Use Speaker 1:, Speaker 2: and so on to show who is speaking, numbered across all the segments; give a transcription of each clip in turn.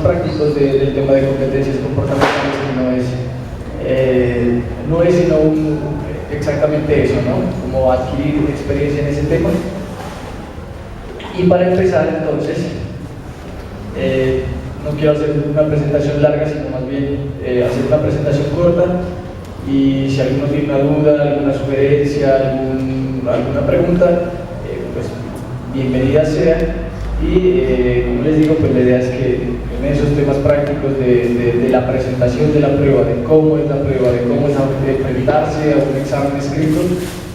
Speaker 1: prácticos del tema de competencias comportamentales, que no es sino exactamente eso, ¿no? Como adquirir experiencia en ese tema. Y para empezar, entonces, no quiero hacer una presentación larga, sino más bien hacer una presentación corta, y si alguno tiene una duda, alguna sugerencia, alguna pregunta, pues bienvenida sea. Y como les digo, pues la idea es que en esos temas prácticos de la presentación de la prueba, de cómo es la prueba, de cómo es enfrentarse a un examen escrito,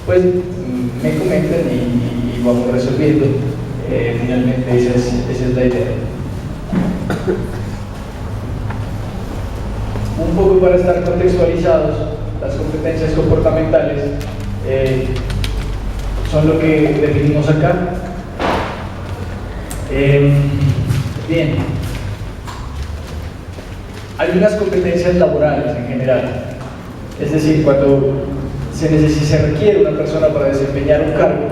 Speaker 1: pues me comenten y vamos resolviendo. Finalmente esa es la idea. Un poco para estar contextualizados, las competencias comportamentales son lo que definimos acá. Bien, hay unas competencias laborales en general, es decir, cuando se requiere una persona para desempeñar un cargo,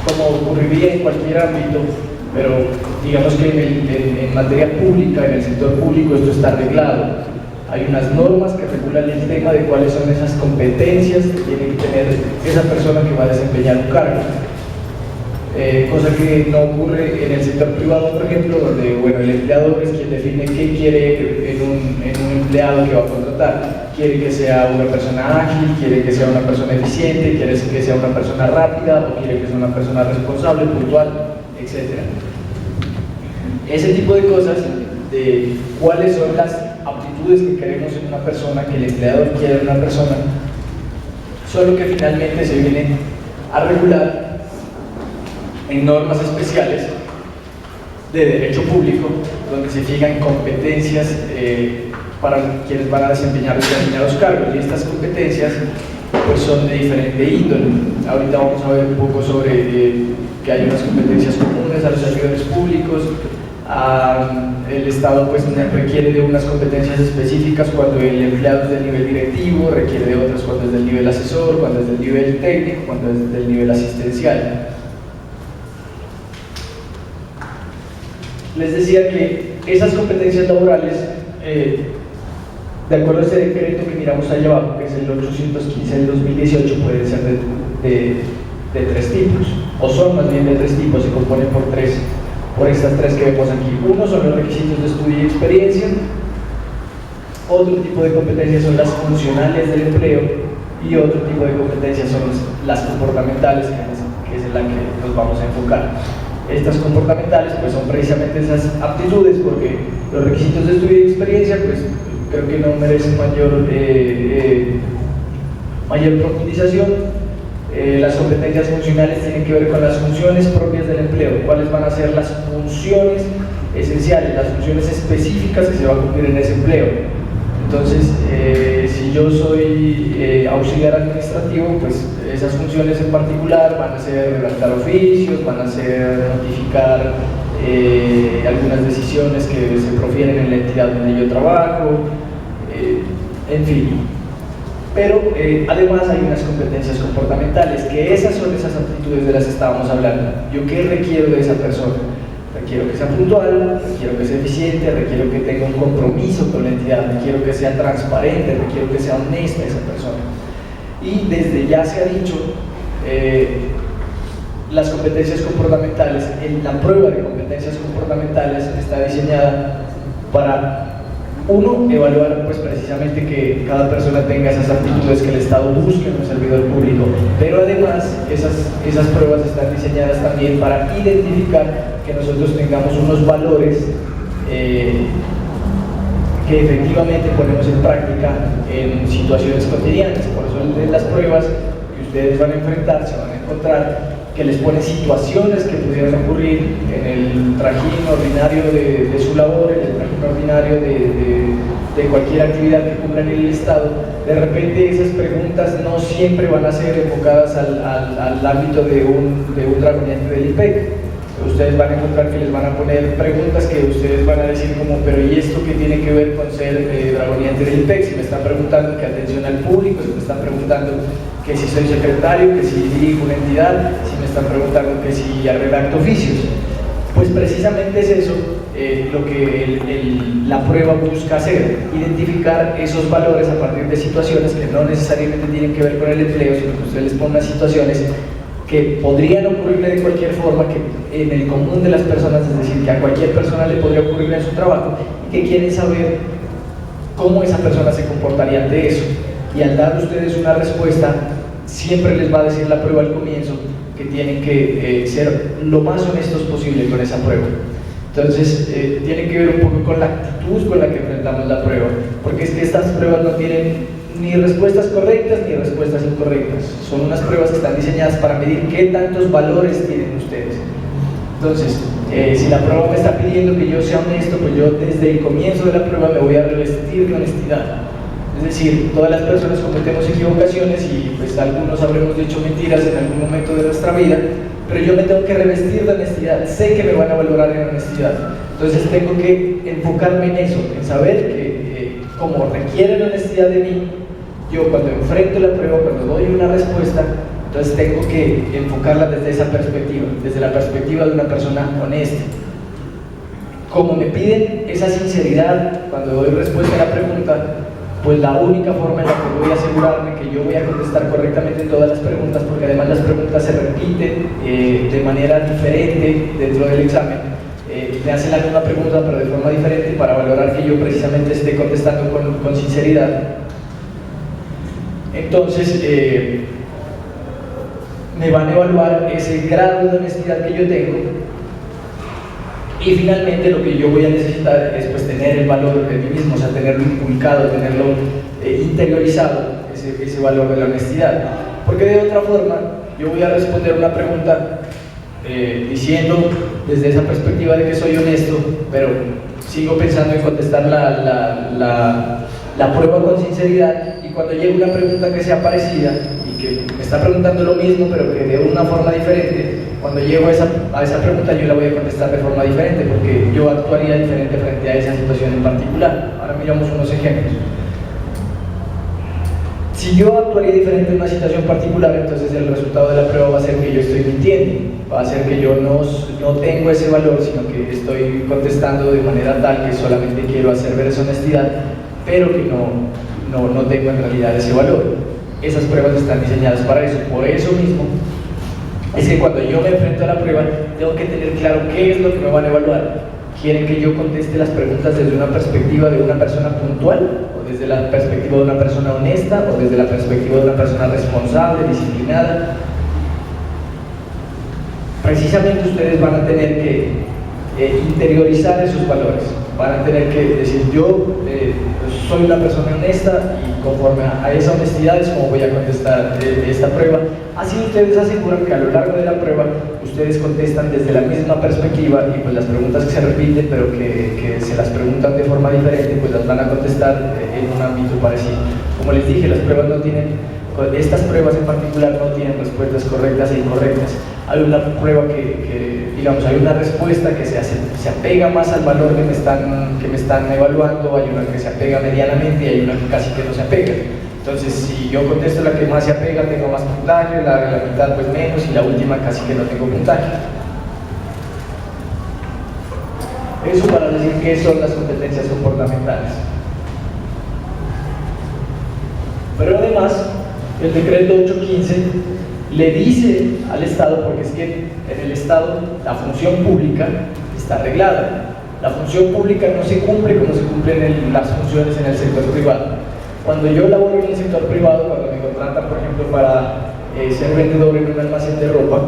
Speaker 1: como ocurriría en cualquier ámbito, pero digamos que en materia pública, en el sector público, esto está arreglado. Hay unas normas que regulan el tema de cuáles son esas competencias que tiene que tener esa persona que va a desempeñar un cargo. Cosa que no ocurre en el sector privado, por ejemplo, donde bueno, el empleador es quien define qué quiere en un empleado que va a contratar. Quiere que sea una persona ágil, quiere que sea una persona eficiente, quiere que sea una persona rápida, o quiere que sea una persona responsable, puntual, etc. Ese tipo de cosas, de cuáles son las aptitudes que queremos en una persona, que el empleador quiere en una persona, son lo que finalmente se vienen a regular en normas especiales de derecho público, donde se fijan competencias para quienes van a desempeñar determinados cargos, y estas competencias pues son de diferente índole. Ahorita vamos a ver un poco sobre que hay unas competencias comunes a los servidores públicos. El Estado pues requiere de unas competencias específicas cuando el empleado es del nivel directivo, requiere de otras cuando es del nivel asesor, cuando es del nivel técnico, cuando es del nivel asistencial. Les decía que esas competencias laborales, de acuerdo a ese decreto que miramos allá abajo, que es el 815 del 2018, pueden ser de tres tipos, o son más bien de tres tipos, se componen por estas tres que vemos aquí. Uno son los requisitos de estudio y experiencia, otro tipo de competencias son las funcionales del empleo, y otro tipo de competencias son las comportamentales, que es en la que nos vamos a enfocar. Estas comportamentales pues son precisamente esas aptitudes, porque los requisitos de estudio y experiencia pues creo que no merecen mayor profundización. Las competencias funcionales tienen que ver con las funciones propias del empleo, cuáles van a ser las funciones esenciales, las funciones específicas que se van a cumplir en ese empleo. Entonces, si yo soy auxiliar administrativo, pues esas funciones en particular van a ser redactar oficios, van a ser notificar algunas decisiones que se profieren en la entidad donde yo trabajo, en fin. Pero además hay unas competencias comportamentales, que esas son esas aptitudes de las que estábamos hablando. ¿Yo qué requiero de esa persona? Requiero que sea puntual, requiero que sea eficiente, requiero que tenga un compromiso con la entidad, requiero que sea transparente, requiero que sea honesta esa persona. Y desde ya se ha dicho, las competencias comportamentales, la prueba de competencias comportamentales está diseñada para, uno, evaluar pues precisamente que cada persona tenga esas aptitudes que el Estado busque en un servidor público, pero además esas pruebas están diseñadas también para identificar que nosotros tengamos unos valores que efectivamente ponemos en práctica en situaciones cotidianas. Por eso en las pruebas que ustedes van a enfrentar se van a encontrar que les pone situaciones que pudieran ocurrir en el trajín ordinario de su labor, en el trajín ordinario de cualquier actividad que cumplan en el Estado. De repente esas preguntas no siempre van a ser enfocadas al ámbito de un dragoniante del IPEC. Ustedes van a encontrar que les van a poner preguntas que ustedes van a decir como, pero ¿y esto qué tiene que ver con ser dragoniante del IPEC? Si me están preguntando que atención al público, si me están preguntando que si soy secretario, que si dirijo una entidad, si me están preguntando que si redacto oficios. Pues precisamente es eso, lo que la prueba busca hacer, identificar esos valores a partir de situaciones que no necesariamente tienen que ver con el empleo, sino que usted les ponga situaciones que podrían ocurrirle de cualquier forma, que en el común de las personas, es decir, que a cualquier persona le podría ocurrir en su trabajo, y que quieren saber cómo esa persona se comportaría ante eso. Y al dar ustedes una respuesta, siempre les va a decir la prueba al comienzo que tienen que ser lo más honestos posible con esa prueba. Entonces, tiene que ver un poco con la actitud con la que enfrentamos la prueba, porque es que estas pruebas no tienen ni respuestas correctas ni respuestas incorrectas. Son unas pruebas que están diseñadas para medir qué tantos valores tienen ustedes. Entonces, si la prueba me está pidiendo que yo sea honesto, pues yo desde el comienzo de la prueba me voy a revestir de honestidad. Es decir, todas las personas cometemos equivocaciones y pues algunos habremos dicho mentiras en algún momento de nuestra vida, pero yo me tengo que revestir de honestidad. Sé que me van a valorar en honestidad. Entonces tengo que enfocarme en eso, en saber que como requieren honestidad de mí, yo cuando enfrento la prueba, cuando doy una respuesta, entonces tengo que enfocarla desde esa perspectiva, desde la perspectiva de una persona honesta. Como me piden esa sinceridad cuando doy respuesta a la pregunta, pues la única forma en la que voy a asegurarme que yo voy a contestar correctamente todas las preguntas, porque además las preguntas se repiten de manera diferente dentro del examen, me hacen la misma pregunta pero de forma diferente para valorar que yo precisamente esté contestando con sinceridad. Entonces me van a evaluar ese grado de honestidad que yo tengo, y finalmente lo que yo voy a necesitar es pues tener el valor de mí mismo, o sea, tenerlo inculcado, tenerlo interiorizado, ese valor de la honestidad, porque de otra forma yo voy a responder una pregunta diciendo desde esa perspectiva de que soy honesto, pero sigo pensando en contestar la prueba con sinceridad, y cuando llegue una pregunta que sea parecida y que me está preguntando lo mismo pero que de una forma diferente, cuando llego a esa pregunta yo la voy a contestar de forma diferente, porque yo actuaría diferente frente a esa situación en particular. Ahora miramos unos ejemplos. Si yo actuaría diferente en una situación particular, entonces el resultado de la prueba va a ser que yo estoy mintiendo, va a ser que yo no tengo ese valor, sino que estoy contestando de manera tal que solamente quiero hacer ver esa honestidad, pero que no tengo en realidad ese valor. Esas pruebas están diseñadas para eso. Por eso mismo es que cuando yo me enfrento a la prueba tengo que tener claro qué es lo que me van a evaluar. ¿Quieren que yo conteste las preguntas desde una perspectiva de una persona puntual, o desde la perspectiva de una persona honesta, o desde la perspectiva de una persona responsable, disciplinada? Precisamente ustedes van a tener que interiorizar esos valores, van a tener que decir yo soy una persona honesta, y conforme a esa honestidad es como voy a contestar esta prueba. Así ustedes aseguran que a lo largo de la prueba ustedes contestan desde la misma perspectiva, y pues las preguntas que se repiten pero que se las preguntan de forma diferente, pues las van a contestar en un ámbito parecido. Como les dije, las pruebas no tienen, estas pruebas en particular no tienen respuestas correctas e incorrectas. Hay una prueba digamos, hay una respuesta que se apega más al valor que me están evaluando, hay una que se apega medianamente y hay una que casi que no se apega. Entonces, si yo contesto la que más se apega, tengo más puntaje, la mitad pues menos, y la última casi que no tengo puntaje. Eso para decir qué son las competencias comportamentales. Pero además, el decreto 815 le dice al Estado, porque es que en el Estado la función pública está arreglada. La función pública no se cumple como se cumplen las funciones en el sector privado. Cuando yo laboro en el sector privado, cuando me contratan, por ejemplo, para ser vendedor en un almacén de ropa,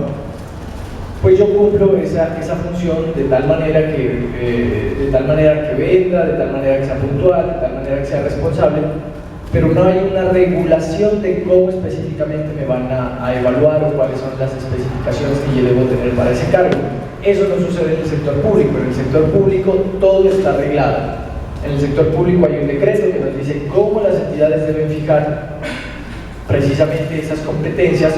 Speaker 1: pues yo cumplo esa función de tal manera que venda, de tal manera que sea puntual, de tal manera que sea responsable, pero no hay una regulación de cómo específicamente me van a evaluar, o cuáles son las especificaciones que yo debo tener para ese cargo. Eso no sucede en el sector público. En el sector público todo está arreglado. En el sector público hay un decreto que nos dice cómo las entidades deben fijar precisamente esas competencias,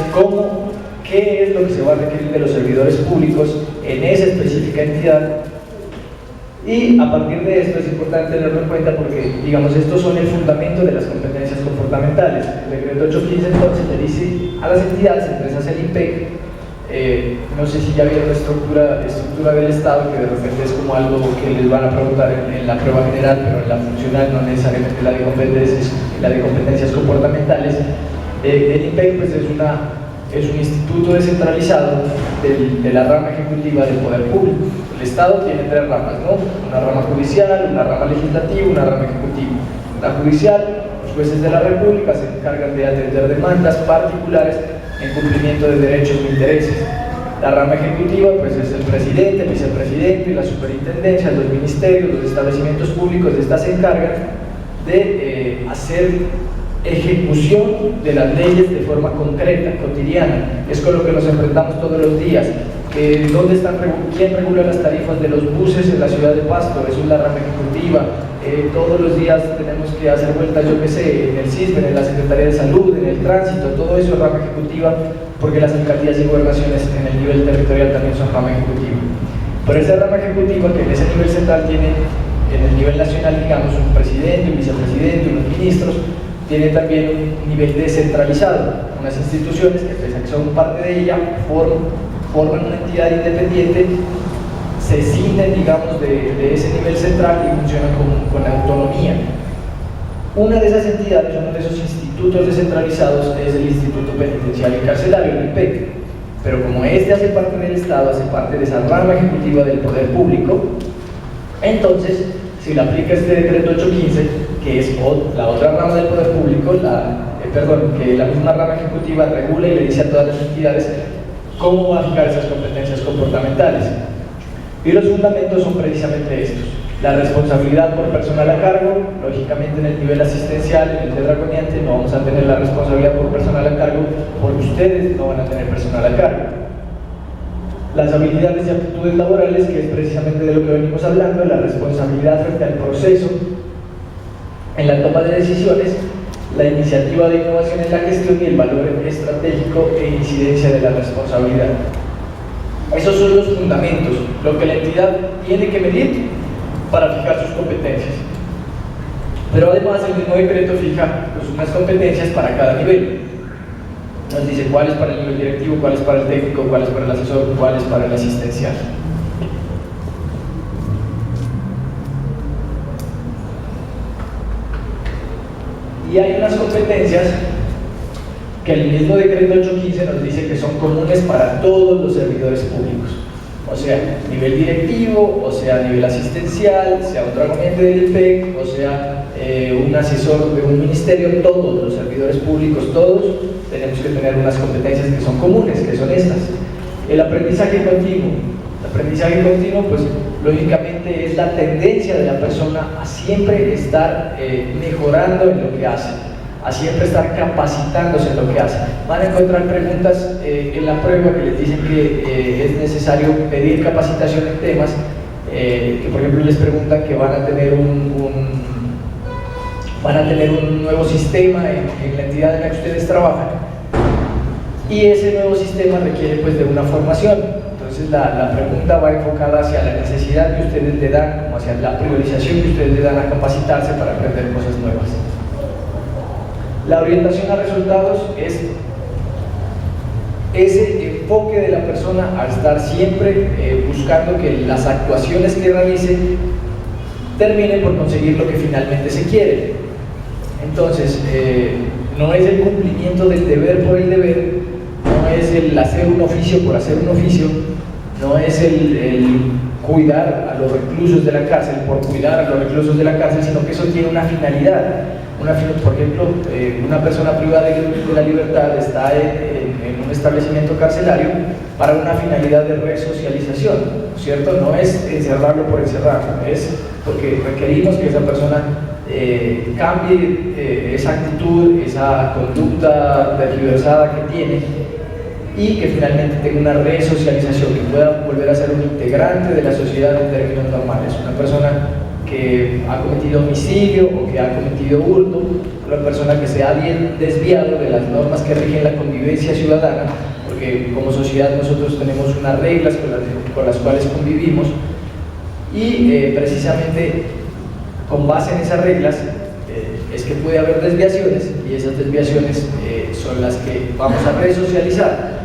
Speaker 1: qué es lo que se va a requerir de los servidores públicos en esa específica entidad. Y a partir de esto es importante tenerlo en cuenta, porque, digamos, estos son el fundamento de las competencias comportamentales. El decreto 815 entonces le dice a las entidades, entre esas el IMPEC, No sé si ya vieron la estructura del Estado, que de repente es como algo que les van a preguntar en la prueba general, pero en la funcional, no necesariamente la de competencias comportamentales. El INPEC pues, es un instituto descentralizado de la rama ejecutiva del poder público. El Estado tiene tres ramas, ¿no? Una rama judicial, una rama legislativa, una rama ejecutiva. La judicial, los jueces de la República se encargan de atender demandas particulares en cumplimiento de derechos o intereses. La rama ejecutiva pues es el presidente, el vicepresidente, la superintendencia, los ministerios, los establecimientos públicos. Estas se encargan de hacer ejecución de las leyes de forma concreta, cotidiana. Es con lo que nos enfrentamos todos los días. ¿Quién regula las tarifas de los buses en la ciudad de Pasto? Eso es la rama ejecutiva. Todos los días tenemos que hacer vueltas, yo qué sé, en el CISBEN, en la Secretaría de Salud, en el tránsito, todo eso es rama ejecutiva, porque las alcaldías y gobernaciones en el nivel territorial también son rama ejecutiva. Pero esa rama ejecutiva, que en ese nivel central tiene, en el nivel nacional, digamos, un presidente, un vicepresidente, unos ministros, tiene también un nivel descentralizado, unas instituciones que, pese a que son parte de ella, forman una entidad independiente, se cinden, digamos, de ese nivel central y funcionan con autonomía. Una de esas entidades, uno de esos institutos descentralizados es el Instituto Penitenciario y Carcelario, el INPEC. Pero como este hace parte del Estado, hace parte de esa rama ejecutiva del poder público, entonces, si le aplica este decreto 815, que es la otra rama del poder público, que la misma rama ejecutiva regula y le dice a todas las entidades cómo va a fijar esas competencias comportamentales. Y los fundamentos son precisamente estos: la responsabilidad por personal a cargo. Lógicamente, en el nivel asistencial, en el de draconiante, no vamos a tener la responsabilidad por personal a cargo, porque ustedes no van a tener personal a cargo. Las habilidades y aptitudes laborales, que es precisamente de lo que venimos hablando, la responsabilidad frente al proceso en la toma de decisiones, la iniciativa de innovación en la gestión y el valor estratégico e incidencia de la responsabilidad. Esos son los fundamentos, lo que la entidad tiene que medir para fijar sus competencias. Pero además el mismo decreto fija pues, unas competencias para cada nivel. Nos dice cuál es para el nivel directivo, cuál es para el técnico, cuál es para el asesor, cuál es para el asistencial. Y hay unas competencias que el mismo decreto 815 nos dice que son comunes para todos los servidores públicos, o sea, nivel directivo, o sea, nivel asistencial, sea un draconiante del INPEC, o sea, un asesor de un ministerio. Todos los servidores públicos, todos tenemos que tener unas competencias que son comunes, que son estas. El aprendizaje continuo. El aprendizaje continuo, pues, lógicamente es la tendencia de la persona a siempre estar mejorando en lo que hace, a siempre estar capacitándose en lo que hace. Van a encontrar preguntas en la prueba que les dicen que es necesario pedir capacitación en temas, que por ejemplo les preguntan que van a tener un nuevo sistema en la entidad en la que ustedes trabajan, y ese nuevo sistema requiere pues de una formación. Entonces la pregunta va enfocada hacia la necesidad que ustedes le dan, como hacia la priorización que ustedes le dan a capacitarse para aprender cosas nuevas. La orientación a resultados es ese enfoque de la persona a estar siempre buscando que las actuaciones que realice terminen por conseguir lo que finalmente se quiere. Entonces, no es el cumplimiento del deber por el deber, no es el hacer un oficio por hacer un oficio, no es el cuidar a los reclusos de la cárcel por cuidar a los reclusos de la cárcel, sino que eso tiene una finalidad. Por ejemplo, una persona privada de la libertad está en un establecimiento carcelario para una finalidad de resocialización, ¿cierto? No es encerrarlo por encerrarlo, es porque requerimos que esa persona cambie esa actitud, esa conducta tergiversada que tiene, y que finalmente tenga una resocialización, que pueda volver a ser un integrante de la sociedad en términos normales. Una persona que ha cometido homicidio o que ha cometido hurto, una persona que se ha desviado de las normas que rigen la convivencia ciudadana, porque como sociedad nosotros tenemos unas reglas con las cuales convivimos, y precisamente con base en esas reglas es que puede haber desviaciones, y esas desviaciones son las que vamos a resocializar.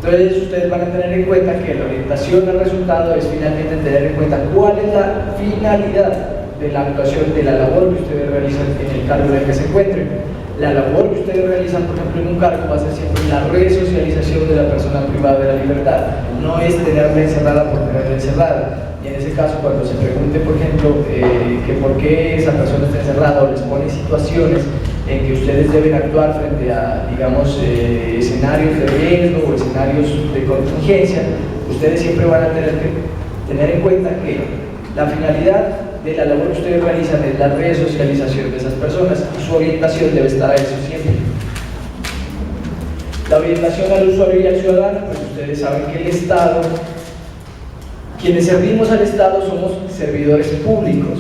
Speaker 1: Entonces ustedes van a tener en cuenta que la orientación al resultado es finalmente tener en cuenta cuál es la finalidad de la actuación, de la labor que ustedes realizan en el cargo en el que se encuentren. La labor que ustedes realizan, por ejemplo, en un cargo va a ser siempre la resocialización de la persona privada de la libertad, no es tenerla encerrada por tenerla encerrada. Y en ese caso, cuando se pregunte, por ejemplo, que por qué esa persona está encerrada o les pone situaciones en que ustedes deben actuar frente a, digamos, escenarios de riesgo o escenarios de contingencia, ustedes siempre van a tener que tener en cuenta que la finalidad de la labor que ustedes realizan es la resocialización de esas personas y su orientación debe estar a eso siempre. La orientación al usuario y al ciudadano, pues ustedes saben que el Estado, quienes servimos al Estado somos servidores públicos.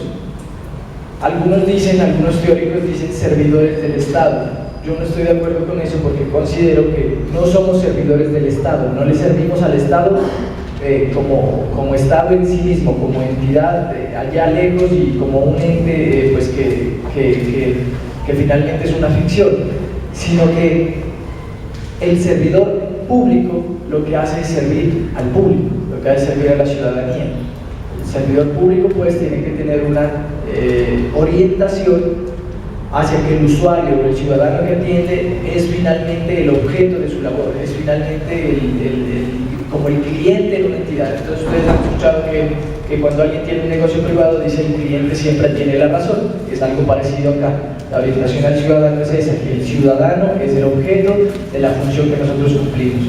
Speaker 1: Algunos teóricos dicen servidores del Estado. Yo no estoy de acuerdo con eso porque considero que no somos servidores del Estado, no le servimos al Estado como Estado en sí mismo, como entidad allá lejos y como un ente pues que finalmente es una ficción, sino que el servidor público lo que hace es servir al público, lo que hace es servir a la ciudadanía. El servidor público pues tiene que tener una orientación hacia que el usuario o el ciudadano que atiende es finalmente el objeto de su labor, es finalmente como el cliente de una entidad. Entonces ustedes han escuchado que cuando alguien tiene un negocio privado dice el cliente siempre tiene la razón, es algo parecido acá. La orientación al ciudadano es esa, que el ciudadano es el objeto de la función que nosotros cumplimos.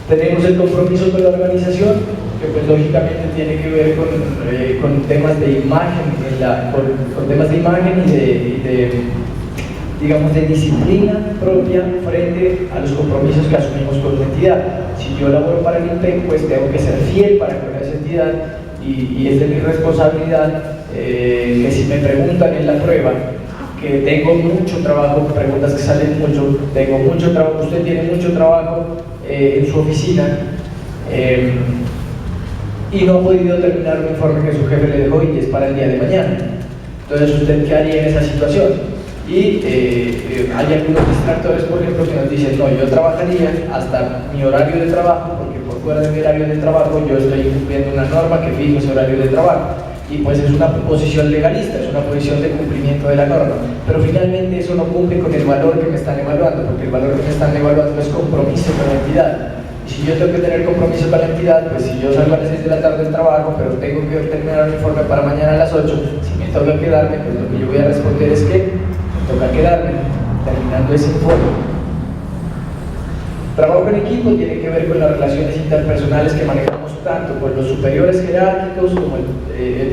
Speaker 1: Tenemos el compromiso con la organización, que pues lógicamente tiene que ver con temas de imagen, con temas de imagen y de digamos, de disciplina propia frente a los compromisos que asumimos con la entidad. Si yo laboro para el INPEC, pues tengo que ser fiel para con esa entidad y es de mi responsabilidad que si me preguntan en la prueba que tengo mucho trabajo, preguntas que salen mucho, tengo mucho trabajo, usted tiene mucho trabajo en su oficina y no ha podido terminar un informe que su jefe le dejó y es para el día de mañana. Entonces, ¿usted qué haría en esa situación? Y hay algunos distractores, por ejemplo, que nos dicen, no, yo trabajaría hasta mi horario de trabajo, porque por fuera de mi horario de trabajo yo estoy incumpliendo una norma que fija ese horario de trabajo. Y pues es una posición legalista, es una posición de cumplimiento de la norma. Pero finalmente eso no cumple con el valor que me están evaluando, porque el valor que me están evaluando es compromiso con la entidad. Y si yo tengo que tener compromiso con la entidad, pues si yo salgo a las 6 de la tarde del trabajo, pero tengo que terminar el informe para mañana a las 8, si me toca quedarme, pues lo que yo voy a responder es que toca quedarme terminando ese informe. Trabajo en equipo tiene que ver con las relaciones interpersonales que manejamos tanto con los superiores jerárquicos como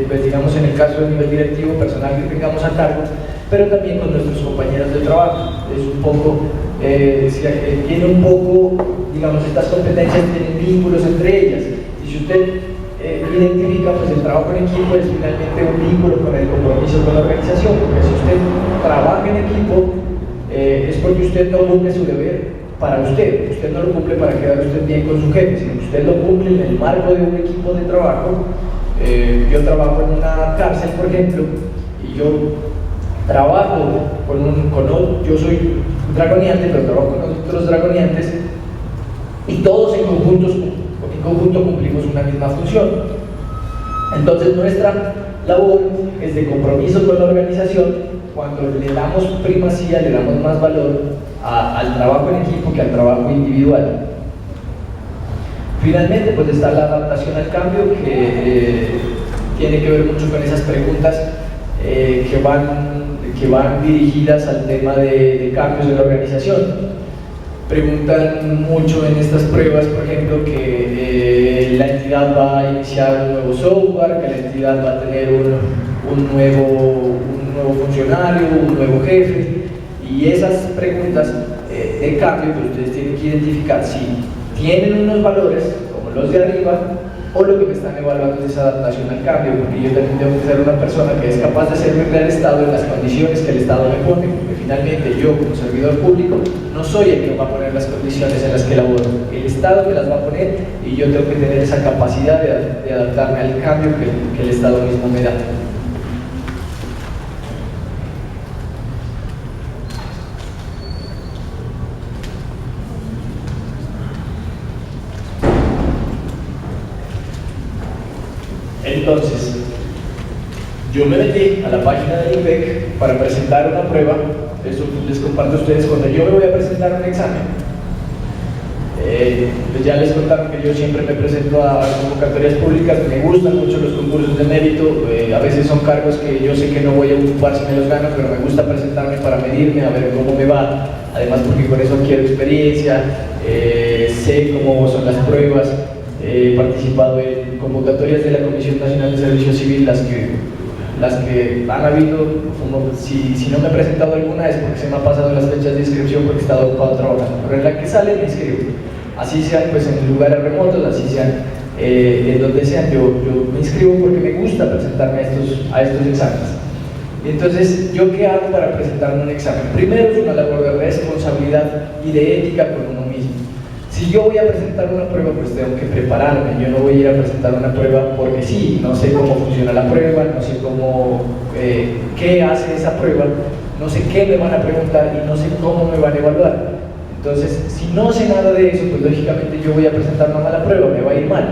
Speaker 1: pues digamos en el caso del nivel directivo personal que tengamos a cargo, pero también con nuestros compañeros de trabajo. Es un poco, tiene un poco, digamos, estas competencias tienen vínculos entre ellas. Y si usted identifica, pues el trabajo en equipo es finalmente un vínculo con el compromiso con la organización, porque si usted trabaja en equipo es porque usted no cumple su deber para usted no lo cumple para quedar usted bien con su jefe, sino que usted lo cumple en el marco de un equipo de trabajo. Yo trabajo en una cárcel, por ejemplo, y yo trabajo yo soy dragoniante, pero trabajo con otros dragoniantes, y todos en conjunto cumplimos una misma función. Entonces nuestra labor es de compromiso con la organización. Cuando le damos primacía, le damos más valor al trabajo en equipo que al trabajo individual. Finalmente, pues está la adaptación al cambio, que tiene que ver mucho con esas preguntas que van dirigidas al tema de cambios en la organización. Preguntan mucho en estas pruebas, por ejemplo, que la entidad va a iniciar un nuevo software, que la entidad va a tener un nuevo funcionario, un nuevo jefe, y esas preguntas de cambio que ustedes tienen que identificar si tienen unos valores como los de arriba o lo que me están evaluando es adaptación al cambio, porque yo también tengo que ser una persona que es capaz de servirle al Estado en las condiciones que el Estado me pone, porque finalmente yo como servidor público no soy el que va a poner las condiciones en las que laboro, el Estado me las va a poner y yo tengo que tener esa capacidad de adaptarme al cambio que el Estado mismo me da. Entonces, yo me metí a la página del IPEC para presentar una prueba. Eso les comparto a ustedes cuando yo me voy a presentar un examen. Pues ya les contaron que yo siempre me presento a convocatorias públicas, me gustan mucho los concursos de mérito, a veces son cargos que yo sé que no voy a ocupar si me los gano, pero me gusta presentarme para medirme, a ver cómo me va, además porque con eso adquiero experiencia, sé cómo son las pruebas, he participado en convocatorias de la Comisión Nacional de Servicio Civil, las que han habido, si no me he presentado alguna es porque se me ha pasado las fechas de inscripción porque he estado ocupado trabajando, pero en la que sale me inscribo. Así sean pues en lugares remotos, así sean en donde sean, yo me inscribo porque me gusta presentarme a estos exámenes. Entonces, ¿yo qué hago para presentarme un examen? Primero es una labor de responsabilidad y de ética con uno mismo. Si yo voy a presentar una prueba, pues tengo que prepararme, yo no voy a ir a presentar una prueba porque sí, no sé cómo funciona la prueba, no sé qué hace esa prueba, no sé qué me van a preguntar y no sé cómo me van a evaluar. Entonces, si no sé nada de eso, pues lógicamente yo voy a presentar una mala prueba, me va a ir mal.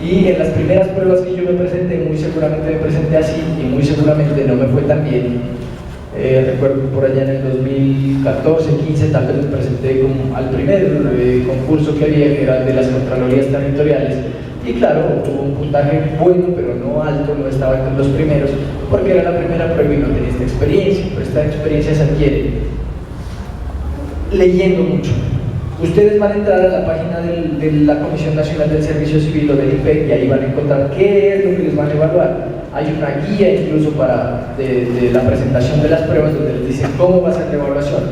Speaker 1: Y en las primeras pruebas que yo me presenté, muy seguramente me presenté así y muy seguramente no me fue tan bien. Recuerdo por allá en el 2014-15 tal vez me presenté al primer concurso que había, que era de las Contralorías Territoriales. Y claro, tuvo un puntaje bueno, pero no alto, no estaba entre los primeros, porque era la primera prueba y no tenía esta experiencia. Pero esta experiencia se adquiere leyendo mucho. Ustedes van a entrar a la página de la Comisión Nacional del Servicio Civil o del IPEC y ahí van a encontrar qué es lo que les van a evaluar. Hay una guía incluso de la presentación de las pruebas donde les dicen cómo va a ser la evaluación.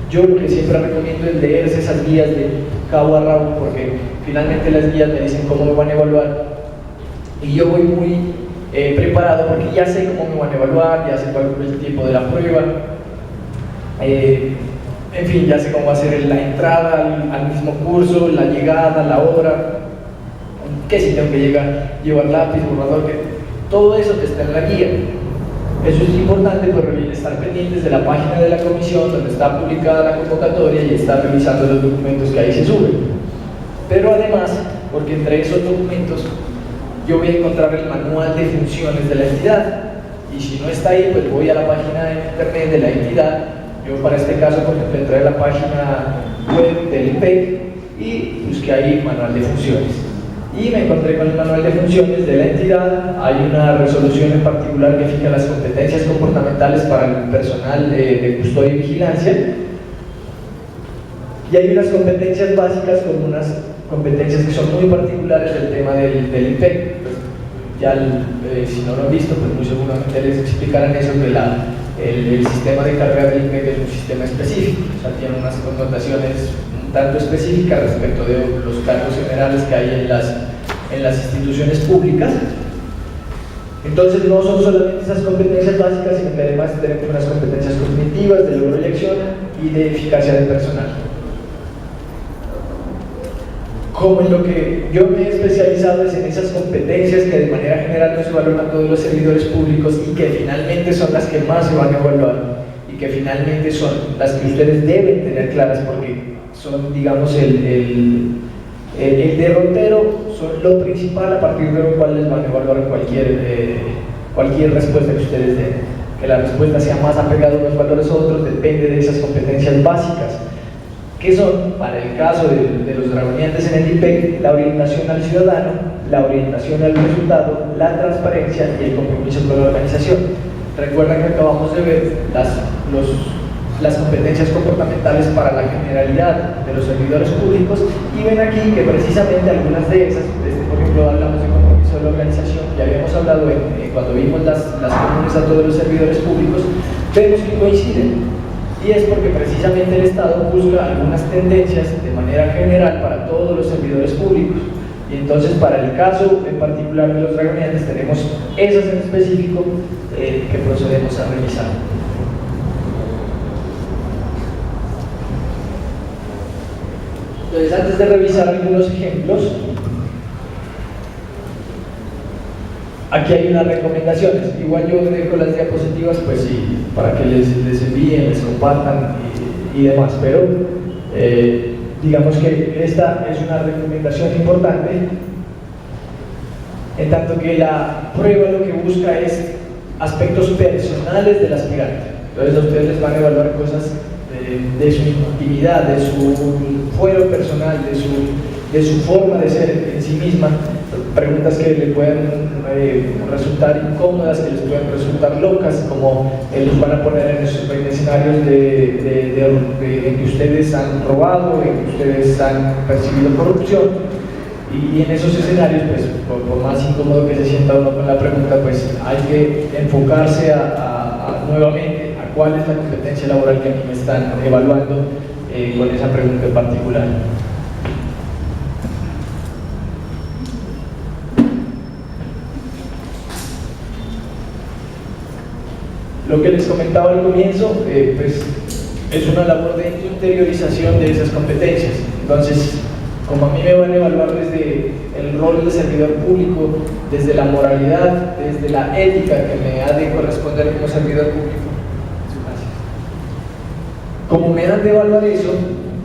Speaker 1: Yo lo que siempre recomiendo es leerse esas guías de cabo a rabo porque finalmente las guías me dicen cómo me van a evaluar y yo voy muy preparado porque ya sé cómo me van a evaluar, ya sé cuál es el tiempo de la prueba. En fin, ya sé cómo va a ser la entrada al mismo curso, la llegada, la hora, que si tengo que llevar lápiz, borrador, todo eso que está en la guía. Eso es importante por estar pendientes de la página de la comisión donde está publicada la convocatoria y estar revisando los documentos que ahí se suben. Pero además, porque entre esos documentos yo voy a encontrar el manual de funciones de la entidad y si no está ahí, pues voy a la página de internet de la entidad. Yo para este caso, por ejemplo, entré a la página web del IPEC y busqué ahí manual de funciones. Y me encontré con el manual de funciones de la entidad. Hay una resolución en particular que fija las competencias comportamentales para el personal de custodia y vigilancia. Y hay unas competencias básicas con unas competencias que son muy particulares del tema del IPEC. Pues ya si no lo han visto, pues muy seguramente les explicarán eso, que el sistema de carrera del IPEC es un sistema específico, o sea, tiene unas connotaciones un tanto específicas respecto de los cargos generales que hay en las instituciones públicas. Entonces no son solamente esas competencias básicas, sino que además tenemos unas competencias cognitivas, de logro y acción y de eficacia del personal. Como en lo que yo me he especializado es en esas competencias que de manera general no se evalúan a todos los servidores públicos y que finalmente son las que más se van a evaluar y que finalmente son las que ustedes deben tener claras porque son, digamos, el derrotero, son lo principal a partir de lo cual les van a evaluar cualquier respuesta que ustedes den. Que la respuesta sea más apegada a unos valores a otros depende de esas competencias básicas, que son, para el caso de los dragoniantes en el IPEC, la orientación al ciudadano, la orientación al resultado, la transparencia y el compromiso con la organización. Recuerden que acabamos de ver las competencias comportamentales para la generalidad de los servidores públicos y ven aquí que precisamente algunas de esas, por ejemplo, hablamos de compromiso de la organización, ya habíamos hablado cuando vimos las comunes a todos los servidores públicos, vemos que coinciden. Y es porque precisamente el Estado busca algunas tendencias de manera general para todos los servidores públicos. Y entonces, para el caso en particular de los dragoniantes, tenemos esas en específico que procedemos a revisar. Entonces, antes de revisar algunos ejemplos, aquí hay unas recomendaciones. Igual yo dejo las diapositivas, pues sí, para que les envíen, les compartan y demás, pero digamos que esta es una recomendación importante en tanto que la prueba lo que busca es aspectos personales del aspirante. Entonces a ustedes les van a evaluar cosas de su intimidad, de su fuero personal, de su forma de ser en sí misma, preguntas que le pueden resultar incómodas, que les pueden resultar locas, como los van a poner en escenarios en que ustedes han robado, en que ustedes han percibido corrupción. Y en esos escenarios, pues, por más incómodo que se sienta uno con la pregunta, pues hay que enfocarse nuevamente a cuál es la competencia laboral que a mí me están evaluando con esa pregunta en particular. Lo que les comentaba al comienzo, pues es una labor de interiorización de esas competencias. Entonces, como a mí me van a evaluar desde el rol de servidor público, desde la moralidad, desde la ética que me ha de corresponder como servidor público, como me han de evaluar eso,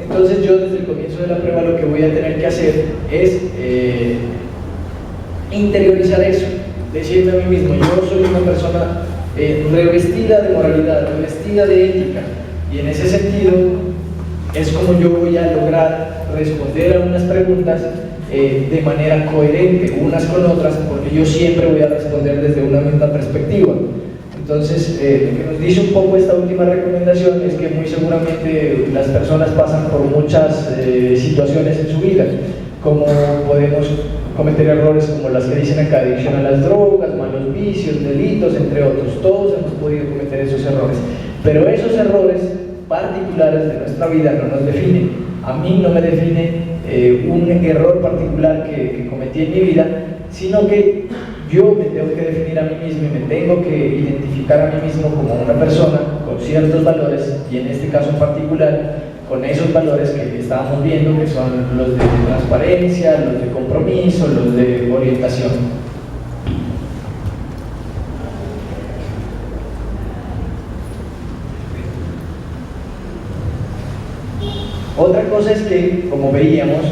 Speaker 1: entonces yo desde el comienzo de la prueba lo que voy a tener que hacer es interiorizar eso, decirme a mí mismo, yo soy una persona revestida de moralidad, revestida de ética, y en ese sentido es como yo voy a lograr responder a unas preguntas de manera coherente unas con otras, porque yo siempre voy a responder desde una misma perspectiva. Entonces, lo que nos dice un poco esta última recomendación es que muy seguramente las personas pasan por muchas situaciones en su vida, como podemos cometer errores como las que dicen acá, adicción a las drogas, malos vicios, delitos, entre otros. Todos hemos podido cometer esos errores, pero esos errores particulares de nuestra vida no nos definen. A mí no me define un error particular que cometí en mi vida, sino que yo me tengo que definir a mí mismo y me tengo que identificar a mí mismo como una persona con ciertos valores, y en este caso en particular con esos valores que estábamos viendo, que son los de transparencia, los de compromiso, los de orientación. Otra cosa es que, como veíamos,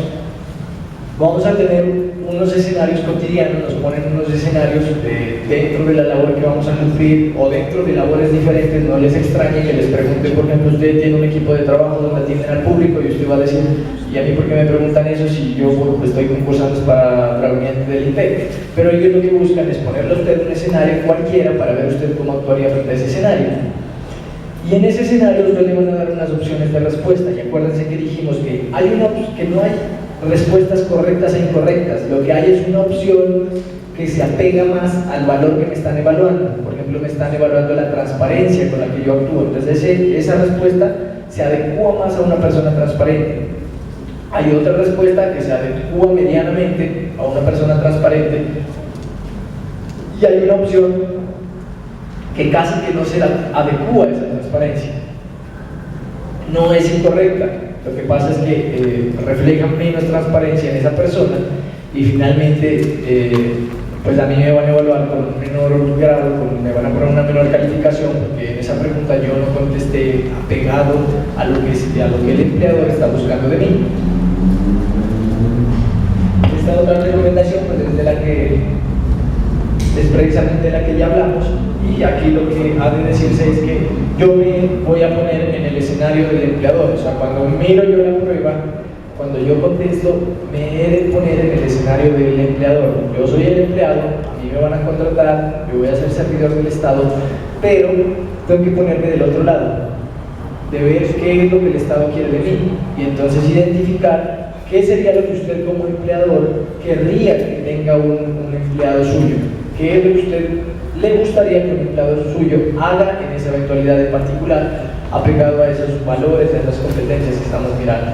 Speaker 1: vamos a tener unos escenarios cotidianos, nos ponen unos escenarios dentro de la labor que vamos a cumplir o dentro de labores diferentes. No les extrañe que les pregunte, por ejemplo, usted tiene un equipo de trabajo donde atienden al público y usted va a decir, ¿y a mí por qué me preguntan eso si yo estoy concursando para gabinete del INPEC? Pero ellos lo que buscan es ponerle a usted un escenario cualquiera para ver usted cómo actuaría frente a ese escenario. Y en ese escenario usted le van a dar unas opciones de respuesta, y acuérdense que dijimos que no hay respuestas correctas e incorrectas. Lo que hay es una opción que se apega más al valor que me están evaluando. Por ejemplo, me están evaluando la transparencia con la que yo actúo, entonces esa respuesta se adecua más a una persona transparente. Hay otra respuesta que se adecua medianamente a una persona transparente, y hay una opción que casi que no se adecua a esa transparencia. No es incorrecta, lo que pasa es que refleja menos transparencia en esa persona, y finalmente pues a mí me van a evaluar con un menor grado, me van a poner una menor calificación, porque en esa pregunta yo no contesté apegado a lo que el empleador está buscando de mí. Esta otra recomendación pues es precisamente la que ya hablamos, y aquí lo que ha de decirse es que yo me voy a poner en el escenario del empleador. O sea, cuando miro yo la prueba, cuando yo contesto, me he de poner en el escenario del empleador. Yo soy el empleado, a mí me van a contratar, yo voy a ser servidor del Estado, pero tengo que ponerme del otro lado, de ver qué es lo que el Estado quiere de mí, y entonces identificar qué sería lo que usted como empleador querría que tenga un empleado suyo. ¿Qué es lo que usted le gustaría que un empleado suyo haga en esa eventualidad en particular, aplicado a esos valores, a esas competencias que estamos mirando?